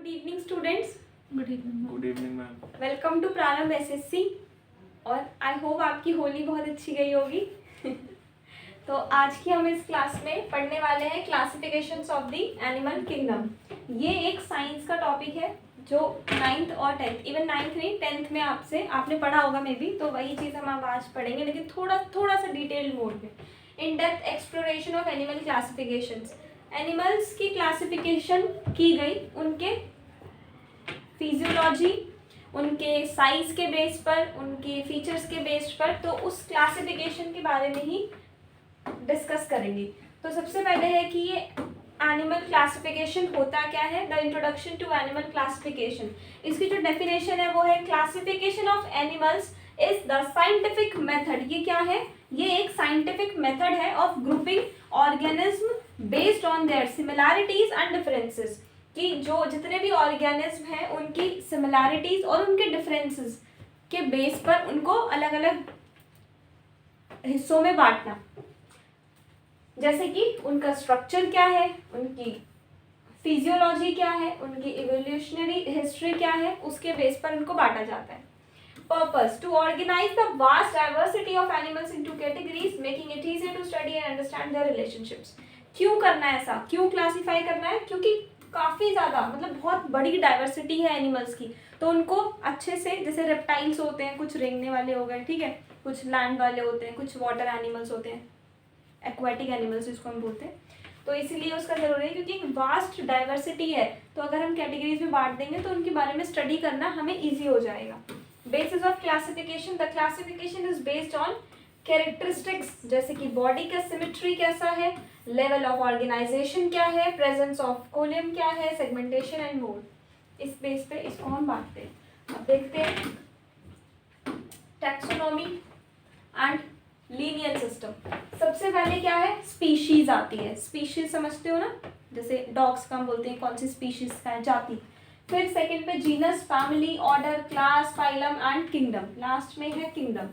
Good evening students. Good evening. Good evening ma'am. Welcome to Prarambh SSC. और I hope आपकी होली बहुत अच्छी गई होगी। तो आज की हम इस क्लास में पढ़ने वाले हैं classifications of the animal kingdom. ये एक साइंस का टॉपिक है जो 9th और 10th, इवन 9th नहीं 10th में आपने पढ़ा होगा मे बी, तो वही चीज़ हम आज पढ़ेंगे लेकिन थोड़ा सा डिटेल्ड मोड में। In depth exploration of animal classifications. Animals की क्लासिफिकेशन की गई उनके फिजियोलॉजी, उनके साइज के बेस पर, उनके फीचर्स के बेस पर, तो उस क्लासिफिकेशन के बारे में ही डिस्कस करेंगे। तो सबसे पहले है कि ये एनिमल क्लासिफिकेशन होता क्या है। The introduction to animal classification. इसकी जो डेफिनेशन है वो है classification of animals is the scientific method. ये क्या है? ये एक साइंटिफिक मेथड है of grouping organism based on their similarities and differences. कि जो जितने भी ऑर्गेनिज्म हैं उनकी सिमिलैरिटीज और उनके डिफरेंसेस के बेस पर उनको अलग अलग हिस्सों में बांटना। जैसे कि उनका स्ट्रक्चर क्या है, उनकी फिजियोलॉजी क्या है, उनकी इवोल्यूशनरी हिस्ट्री क्या है, उसके बेस पर उनको बांटा जाता है। Purpose to organise the vast diversity of animals into categories making it easier to study and understand their relationships. क्यों करना है ऐसा, क्यों क्लासीफाई करना है? क्योंकि काफ़ी ज़्यादा मतलब बहुत बड़ी डाइवर्सिटी है एनिमल्स की, तो उनको अच्छे से, जैसे रेप्टाइल्स होते हैं, कुछ रेंगने वाले हो गए, ठीक है, कुछ लैंड वाले होते हैं, कुछ वाटर एनिमल्स होते हैं, एक्वाटिक एनिमल्स जिसको हम बोलते हैं, तो इसलिए उसका ज़रूरी है क्योंकि वास्ट डाइवर्सिटी है। तो अगर हम कैटेगरीज में बांट देंगे तो उनके बारे में स्टडी करना हमें ईजी हो जाएगा। Basis of classification. The classification is based on characteristics, जैसे कि बॉडी का सिमेट्री कैसा है, लेवल ऑफ ऑर्गेनाइजेशन क्या है, प्रेजेंस ऑफ कोलियम क्या है, सेगमेंटेशन एंड मोड। इस बेस पे इसको हम बांटते हैं। अब देखते हैं टैक्सोनॉमी एंड लीनियर सिस्टम। सबसे पहले क्या है? स्पीशीज आती है। स्पीशीज समझते हो ना, जैसे डॉग्स का हम बोलते हैं कौन सी स्पीशीज का है, जाति। फिर सेकंड पे genus, family, order, class, phylum and kingdom. Last में है किंगडम।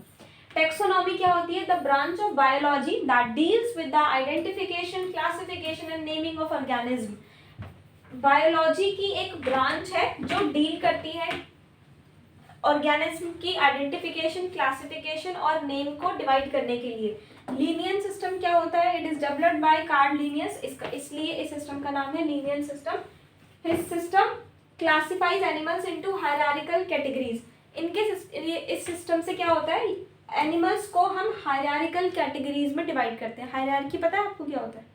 टैक्सोनॉमी क्या होती है? The branch of biology that deals with the identification, classification and naming of organism. Biology की एक ब्रांच है जो डील करती है ऑर्गेनिज्म की आइडेंटिफिकेशन, क्लासिफिकेशन और नेम को डिवाइड करने के लिए। लीनियर सिस्टम क्या होता है? It is developed by Karl Linnaeus, इसलिए इस सिस्टम का नाम है linear system. His system classifies animals into hierarchical categories. इस सिस्टम से क्या होता है? एनिमल्स को हम हायरार्किकल कैटेगरीज में डिवाइड करते हैं। हायरार्की पता है आपको क्या होता है?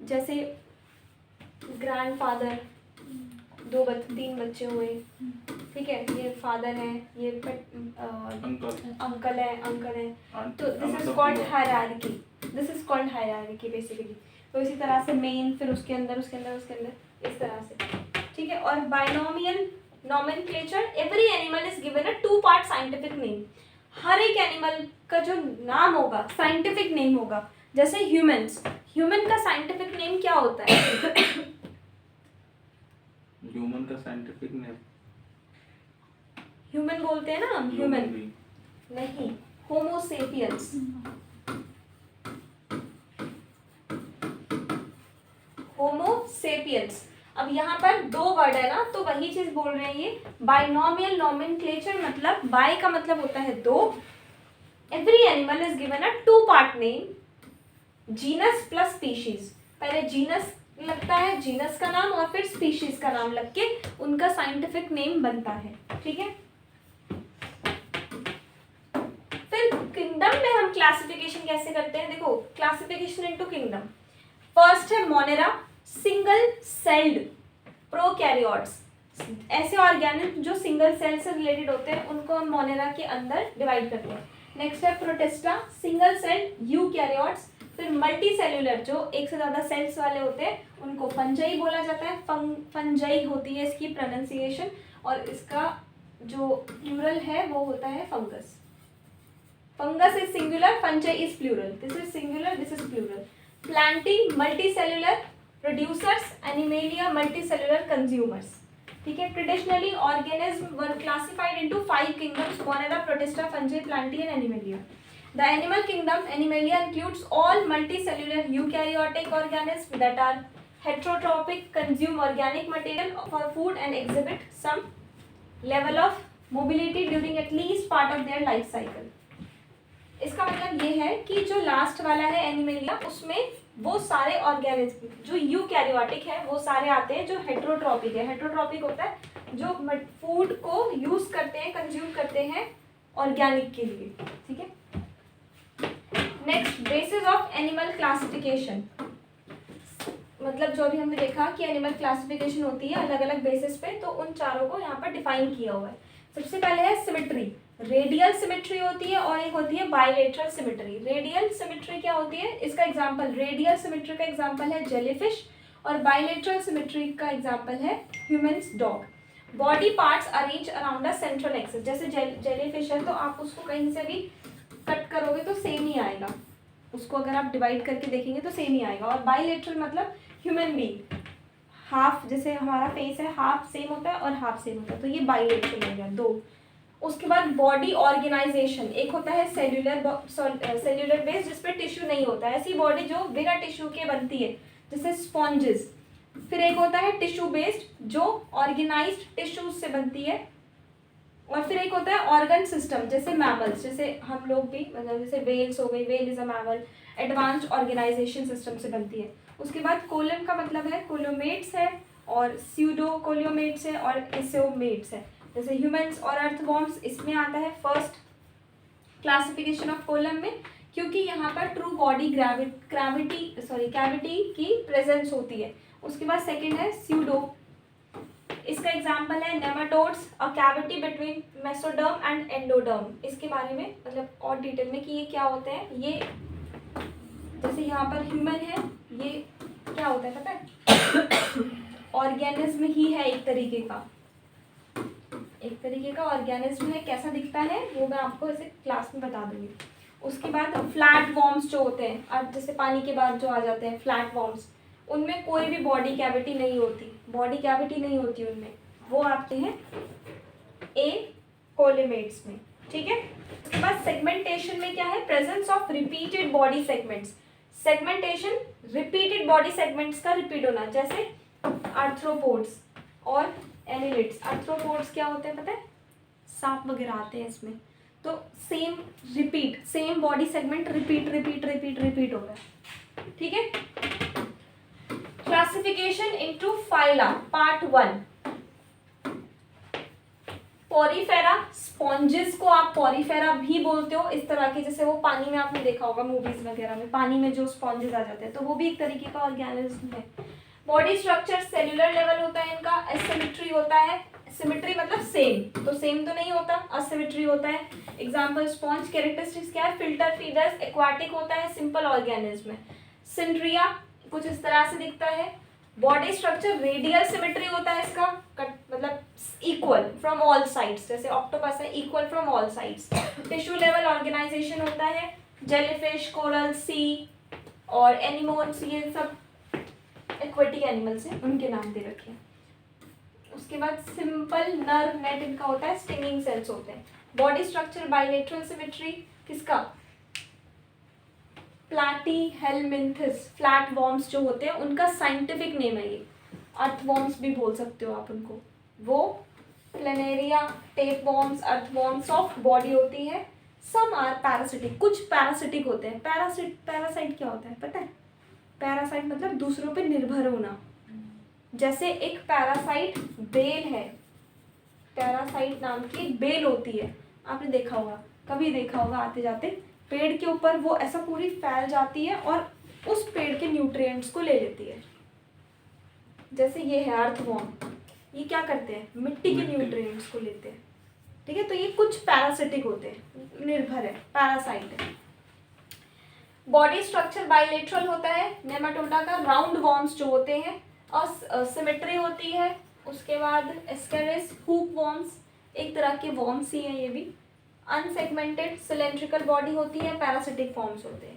जैसे ग्रैंडफादर, 3 बच्चे हुए, ठीक है, ये फादर है, ये अंकल है, तो this is called hierarchy. This is called hierarchy basically. तो इसी तरह से मेन, फिर उसके अंदर इस तरह से, ठीक है। और binomial nomenclature. Every animal is given a 2-part scientific name. हर एक एनिमल का जो नाम होगा साइंटिफिक नेम होगा। जैसे ह्यूमन का साइंटिफिक नेम क्या होता है? ह्यूमन का साइंटिफिक नेम ह्यूमन बोलते हैं ना हम, ह्यूमन नहीं, होमो सेपियंस। होमो सेपियंस। अब यहाँ पर 2 वर्ड है ना, तो वही चीज बोल रहे हैं ये। बाइनोमियल नॉमेनक्लेचर मतलब बाय का मतलब होता है 2। Every animal is given a 2-part name, genus plus species. पहले जीनस लगता है, जीनस का नाम, और फिर स्पीशीज का नाम लग के उनका साइंटिफिक नेम बनता है, ठीक है। फिर किंगडम में हम क्लासिफिकेशन कैसे करते हैं? देखो, क्लासिफिकेशन इनटू किंगडम। फर्स्ट है मोनेरा, सिंगल सेल्ड प्रोकैरियोट्स। ऐसे ऑर्गेनिज्म जो सिंगल सेल से रिलेटेड होते हैं उनको हम मोनेरा के अंदर डिवाइड करते हैं। नेक्स्ट है प्रोटिस्टा, सिंगल सेल्ड यूकैरियोट्स। फिर मल्टी सेल्यूलर, जो एक से ज़्यादा सेल्स वाले होते हैं उनको फंजाई बोला जाता है। फंजाई होती है इसकी प्रोनाउंसिएशन, और इसका जो प्लूरल है वो होता है fungus. Fungus is singular, fungi is plural. This is singular, this is plural. Plantae multicellular producers, animalia multicellular consumers, ठीक है। Traditionally organism were classified into 5 kingdoms: monera, protista, fungi, plantae and animalia. The animal kingdom, Animalia, includes all multicellular eukaryotic organisms that are heterotrophic, consume organic material for food and exhibit some level of mobility during at least part of their life cycle. इसका मतलब ये है कि जो last वाला है Animalia, उसमें वो सारे ऑर्गेनिज्म जो यूकैरियोटिक है वो सारे आते हैं जो हेट्रोट्रॉपिक है। हेट्रोट्रॉपिक होता है जो फूड को यूज करते हैं, कंज्यूम करते हैं ऑर्गेनिक के लिए, ठीक है। Next, basis of animal classification, मतलब जो अभी हमने देखा कि एनिमल क्लासिफिकेशन होती है अलग अलग बेसिस पे, तो उन चारों को यहाँ पर डिफाइन किया हुआ है। सबसे पहले है सिमेट्री, रेडियल सिमेट्री होती है और एक होती है बायलेटरल सिमेट्री। रेडियल सिमेट्री क्या होती है, इसका एग्जांपल, रेडियल सिमेट्री का एग्जांपल है जेलीफिश और बायलेटरल सिमेट्री का एग्जांपल है humans dog. Body parts arrange around a central axis, जैसे जेलीफिश है तो आप उसको कहीं से भी कट करोगे तो सेम ही आएगा, उसको अगर आप डिवाइड करके देखेंगे तो सेम ही आएगा। और बायलेटरल मतलब ह्यूमन बीइंग, हाफ, जैसे हमारा फेस है हाफ सेम होता है और हाफ सेम होता है, तो ये बायलेटरल हो गया दो। उसके बाद बॉडी ऑर्गेनाइजेशन, एक होता है सेल्यूलर बेस जिसपे टिश्यू नहीं होता है, ऐसी बॉडी जो बिना टिश्यू के बनती है जैसे स्पॉन्जेस। फिर एक होता है टिश्यू बेस्ड जो ऑर्गेनाइज्ड टिश्यूज से बनती है। और फिर एक होता है ऑर्गन सिस्टम, जैसे मैमल्स, जैसे हम लोग भी, मतलब जैसे वेल्स हो गई, whale is a mammal, advanced organisation system से बनती है। उसके बाद कोलम का मतलब है कोलोमेट्स है और स्यूडो कोलोमेट्स है और एसोमेट्स है, जैसे ह्यूमंस और अर्थवॉर्म्स इसमें आता है फर्स्ट क्लासिफिकेशन ऑफ कोलम में, क्योंकि यहाँ पर ट्रू बॉडी कैविटी की प्रेजेंस होती है। उसके बाद सेकंड है स्यूडो, इसका एग्जांपल है nematodes, a cavity between mesoderm and endoderm. इसके बारे में मतलब और डिटेल में कि ये क्या होते हैं, ये जैसे यहाँ पर ह्यूमन है, ये क्या होता है पता है, ऑर्गेनिज्म ही है एक तरीके का ऑर्गेनिज्म है। कैसा दिखता है वो मैं आपको ऐसे क्लास में बता दूंगी। उसके बाद फ्लैट वॉर्म्स जो होते हैं, अब जैसे पानी के बाद जो आ जाते हैं फ्लैट वॉर्म्स, उनमें कोई भी बॉडी कैविटी नहीं होती उनमें, वो आते हैं ए कोलेमेट्स में, ठीक है। उसके बाद सेगमेंटेशन में क्या है, presence of repeated body segments. Segmentation, repeated body segments का रिपीट होना, जैसे आर्थ्रोपोड्स और एनिलिड्स। आर्थ्रोपोड्स क्या होते हैं पता है, सांप वगैरह आते हैं इसमें, तो सेम बॉडी सेगमेंट रिपीट हो रहा है, ठीक है। Classification into phyla, part 1। Porifera, sponges को आप पॉरीफेरा भी बोलते हो, इस तरह के, जैसे वो पानी में आपने देखा होगा मूवीज वगैरह में, पानी में जो स्पॉन्जेस आ जाते हैं, तो वो भी एक तरीके का ऑर्गेनिज्म है। बॉडी स्ट्रक्चर सेल्यूलर लेवल होता है इनका, एसिमेट्री होता है, सिमेट्री मतलब सेम तो नहीं होता, असिमेट्री होता है। एग्जांपल स्पॉन्ज, कैरेक्टरिस्टिक्स क्या है, फिल्टर फीडर्स, एक्वाटिक होता है, सिंपल ऑर्गेनिज्म है। सिंड्रिया कुछ इस तरह से दिखता है। बॉडी स्ट्रक्चर रेडियल सिमेट्री होता है इसका, मतलब इक्वल फ्रॉम ऑल साइड्स, जैसे ऑक्टोपस है, equal from all sides. Tissue level organisation होता है, जेलीफिश, कोरल, सी और एनिमोन्स, ये सब एक्वेटिक एनिमल्स हैं, उनके नाम दे रखे हैं। उसके बाद सिंपल नर्व नेट इनका होता है, स्टिंगिंग सेल्स होते हैं। बॉडी स्ट्रक्चर बायलेटरल सिमेट्री किसका, प्लैटीहेलमिन्थस, फ्लैट वॉर्म्स जो होते हैं उनका साइंटिफिक नेम है ये, अर्थवॉर्म्स भी बोल सकते हो आप उनको। वो planaria, tape worms, earthworms, soft body होती है। सम आर पैरासिटिक, कुछ पैरासिटिक होते हैं। पैरासाइट क्या होता है पता है, पैरासाइट मतलब दूसरों पे निर्भर होना, जैसे एक पैरासाइट बेल है, पैरासाइट नाम की एक बेल होती है, आपने देखा होगा, कभी देखा होगा आते जाते, पेड़ के ऊपर वो ऐसा पूरी फैल जाती है और उस पेड़ के न्यूट्रिएंट्स को ले लेती है। जैसे ये है अर्थवॉर्म, ये क्या करते हैं, मिट्टी के न्यूट्रिएंट्स को लेते हैं, ठीक है। तो ये कुछ पैरासिटिक होते हैं, निर्भर है, पैरासाइट है। बॉडी स्ट्रक्चर बायलेटरल होता है नेमाटोडा का, राउंड वॉर्म्स जो होते हैं, और सिमेट्री होती है। उसके बाद एस्केरिस, हुक वॉर्म्स, एक तरह के वॉर्म्स ही हैं ये भी। अनसेगमेंटेड सिलेंड्रिकल बॉडी होती है, पैरासिटिक फॉर्म्स होते हैं।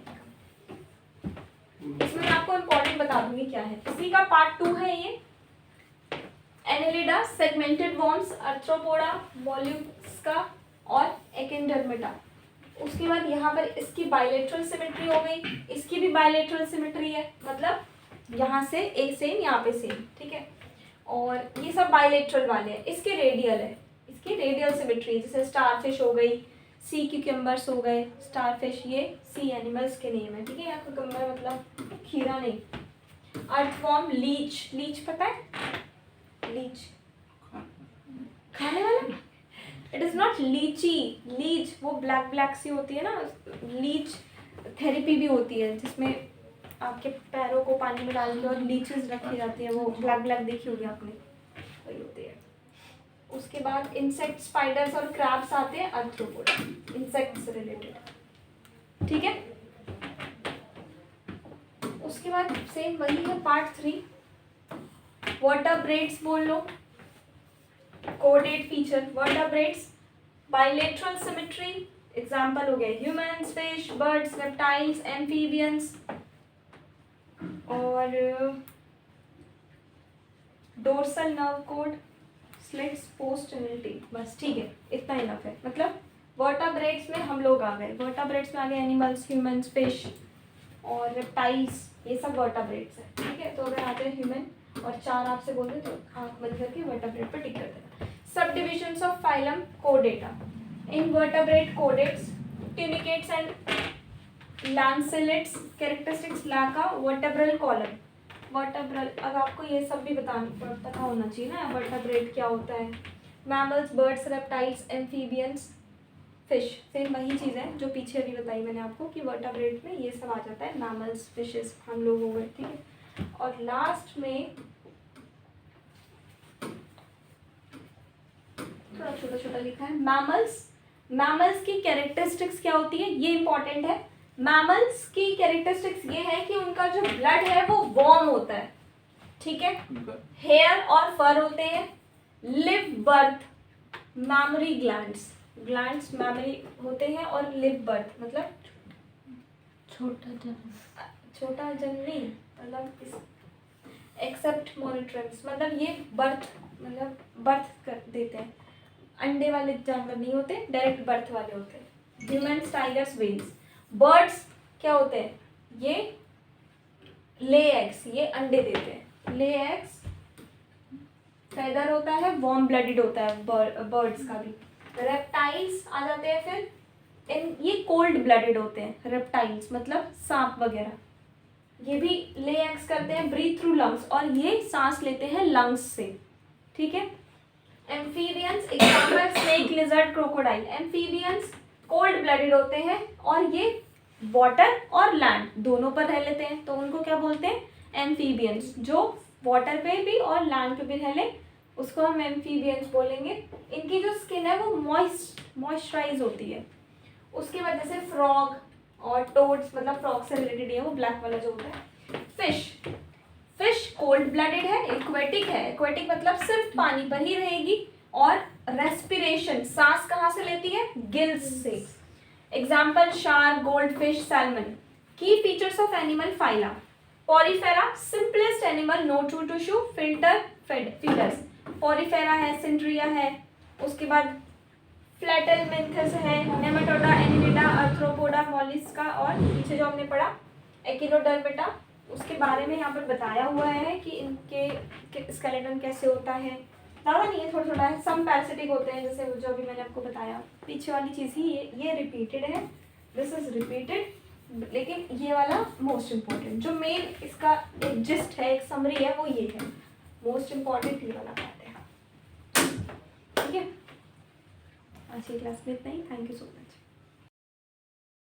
इसमें मैं आपको इम्पोर्टेंट बता दूंगी क्या है, इसी का पार्ट 2 है ये। Annelida, segmented worms, Arthropoda, Mollusca और एकेंडर्मिटा। उसके बाद यहाँ पर इसकी बायलेटरल सिमेट्री हो गई, इसकी भी बायलेटरल सिमेट्री है, मतलब यहाँ से एक सेम, यहाँ पे सेम, ठीक है। और ये सब बायलेटरल वाले हैं, इसके रेडियल है, इसकी रेडियल सिमेट्री, जैसे स्टारफिश हो गई, सी क्यूकम्बर्स हो गए, स्टारफिश ये सी एनिमल्स के नेम है, ठीक है। यहाँ क्यूकम्बर मतलब खीरा नहीं। अर्थवॉर्म, लीच, लीच पता है, लीच खाने वाला, इट इज़ नॉट लीची, लीच वो ब्लैक ब्लैक सी होती है ना, लीच थेरेपी भी होती है जिसमें आपके पैरों को पानी में डाल के और लीचेस रखी जाती है, वो ब्लैक ब्लैक देखी होगी आपने, वही होती है। उसके बाद इंसेक्ट, स्पाइडर्स और क्रैब्स आते हैं, आर्थ्रोपोडा, इंसेक्ट से रिलेटेड, ठीक है। उसके बाद सेम वही है पार्ट 3, वर्टेब्रेट्स बोल लो, कोडेड feature, vertebrates, bilateral symmetry, example हो गए humans, fish, birds, reptiles, amphibians, और dorsal nerve cord, slits, post anal tail, बस ठीक है, इतना इनफ है। मतलब वर्टेब्रेट्स में हम लोग आ गए, वर्टेब्रेट्स में आ गए एनिमल्स, ह्यूमंस, फिश और रेप्टाइल्स, ये सब वर्टेब्रेट्स है, ठीक है। तो अगर आते हैं ह्यूमन और 4 आपसे बोल दे तो आँख बंद करके वर्टेब्रेट पर टिक कर देना। सब डिविजन्स ऑफ फाइलम, कोडेटा, invertebrate chordates, tunicates and lancelets, characteristics लाका, वर्टेब्रल कॉलम, वर्टेब्रल, अब आपको ये सब भी पता होना चाहिए ना, वर्टेब्रेट क्या होता है। Mammals, birds, reptiles, amphibians, fish, same वही चीज़ है जो पीछे अभी बताई मैंने आपको कि वर्टेब्रेट में ये सब आ जाता है, मैमल्स, फिशेस, हम लोग हो गए, ठीक है। और लास्ट में थोड़ा छोटा छोटा लिखा है, मैमल्स, मैमल्स की कैरेक्टरिस्टिक्स क्या होती है, ये इंपॉर्टेंट है। मैमल्स की कैरेक्टरिस्टिक्स ये है कि उनका जो ब्लड है वो वार्म होता है, ठीक है। हेयर और फर होते हैं, live birth, memory glands, glands memory होते हैं, और लिव बर्थ मतलब छोटा जन्म नहीं, मतलब एक्सेप्ट मॉनिटरेंस, मतलब ये बर्थ, मतलब बर्थ कर देते हैं, अंडे वाले जानवर नहीं होते, डायरेक्ट बर्थ वाले होते हैं। Humans, tigers, whales. बर्ड्स क्या होते हैं, ये ले एग्स, ये अंडे देते हैं, ले एग्स, फेदर होता है, वार्म ब्लडेड होता है बर्ड्स का भी। रेप्टाइल्स आ जाते हैं फिर, ये कोल्ड ब्लडेड होते हैं रेप्टाइल्स, मतलब सांप वगैरह, ये भी ले एग्स करते हैं, ब्रीथ थ्रू लंग्स, और ये सांस लेते हैं लंग्स से, ठीक है। Amphibians, example snake, lizard, crocodile. Amphibians cold blooded होते हैं और ये वाटर और लैंड दोनों पर रह लेते हैं, तो उनको क्या बोलते हैं, एम्फीबियंस। जो वाटर पे भी और लैंड पे भी रह ले उसको हम एम्फीबियंस बोलेंगे। इनकी जो स्किन है वो मॉइस्चराइज होती है, उसकी वजह से फ्रॉग और टोड्स, मतलब फ्रॉग से रिलेटेड है वो ब्लैक वाला जो होता है। फिश, फिश कोल्ड ब्लडेड है, एक्वेटिक है, एक्वेटिक मतलब सिर्फ पानी पर ही रहेगी, और रेस्पिरेशन, सांस कहाँ से लेती है, गिल्स से। Example shark, goldfish, salmon. Key features of animal phyla, Porifera, simplest animal, no true tissue, filter feeders, Porifera है, सिंट्रिया है, उसके बाद फ्लैटेलमेंथस है, नेमाटोडा, एनिलिडा, आर्थ्रोपोडा, मॉलिस्का, और पीछे जो हमने पढ़ा एकिनोडर्मेटा, उसके बारे में यहाँ पर बताया हुआ है कि इनके स्केलेटन कैसे होता है, ज़्यादा नहीं है, थोड़ा थोड़ा है। सम पैरासिटिक होते हैं, जैसे जो अभी मैंने आपको बताया, पीछे वाली चीज़ ही ये रिपीटेड है, दिस इज रिपीटेड, लेकिन ये वाला मोस्ट इम्पॉर्टेंट, जो मेन इसका एक जिस्ट है, एक समरी है, वो ये है, मोस्ट इम्पॉर्टेंट ये वाला पार्ट है, ठीक है। आज की क्लास में इतना ही, थैंक यू सो मच।